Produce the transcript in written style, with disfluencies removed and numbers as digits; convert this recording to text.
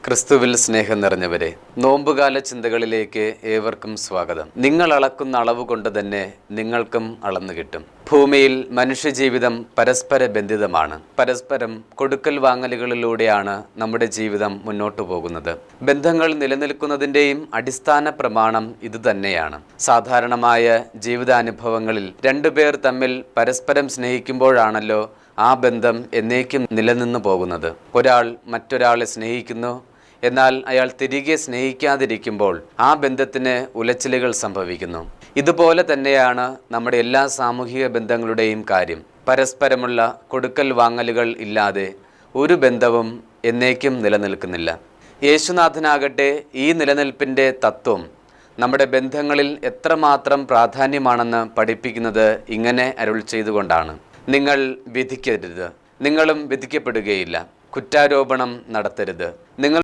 ക്രിസ്തുവിൽ സ്നേഹം നിറഞ്ഞവരെ, നോമ്പുകാല ചിന്തകളിലേക്ക് ഏവർക്കും സ്വാഗതം. നിങ്ങൾ അളക്കുന്ന അളവ് കൊണ്ട് തന്നെ നിങ്ങൾക്കും അളന്നു കിട്ടും. ഭൂമിയിൽ മനുഷ്യജീവിതം പരസ്പര ബന്ധിതമാണ്. പരസ്പരം കൊടുക്കൽ വാങ്ങലുകളിലൂടെയാണ് നമ്മുടെ ജീവിതം മുന്നോട്ടു പോകുന്നത്. ബന്ധങ്ങൾ നിലനിൽക്കുന്നതിൻ്റെയും അടിസ്ഥാന പ്രമാണം ഇതുതന്നെയാണ്. സാധാരണമായ ജീവിതാനുഭവങ്ങളിൽ രണ്ടുപേർ തമ്മിൽ പരസ്പരം സ്നേഹിക്കുമ്പോഴാണല്ലോ ആ ബന്ധം എന്നേക്കും നിലനിന്നു പോകുന്നത്. ഒരാൾ മറ്റൊരാളെ സ്നേഹിക്കുന്നു, എന്നാൽ അയാൾ തിരികെ സ്നേഹിക്കാതിരിക്കുമ്പോൾ ആ ബന്ധത്തിന് ഉലച്ചിലുകൾ സംഭവിക്കുന്നു. ഇതുപോലെ തന്നെയാണ് നമ്മുടെ എല്ലാ സാമൂഹിക ബന്ധങ്ങളുടെയും കാര്യം. പരസ്പരമുള്ള കൊടുക്കൽ വാങ്ങലുകൾ ഇല്ലാതെ ഒരു ബന്ധവും എന്നേക്കും നിലനിൽക്കുന്നില്ല. യേശുനാഥനാകട്ടെ ഈ നിലനിൽപ്പിൻ്റെ തത്വം നമ്മുടെ ബന്ധങ്ങളിൽ എത്രമാത്രം പ്രാധാന്യമാണെന്ന് പഠിപ്പിക്കുന്നത് ഇങ്ങനെ അരുൾ ചെയ്തുകൊണ്ടാണ്: നിങ്ങൾ വിധിക്കരുത്, നിങ്ങളും വിധിക്കപ്പെടുകയില്ല. കുറ്റാരോപണം നടത്തരുത്. നിങ്ങൾ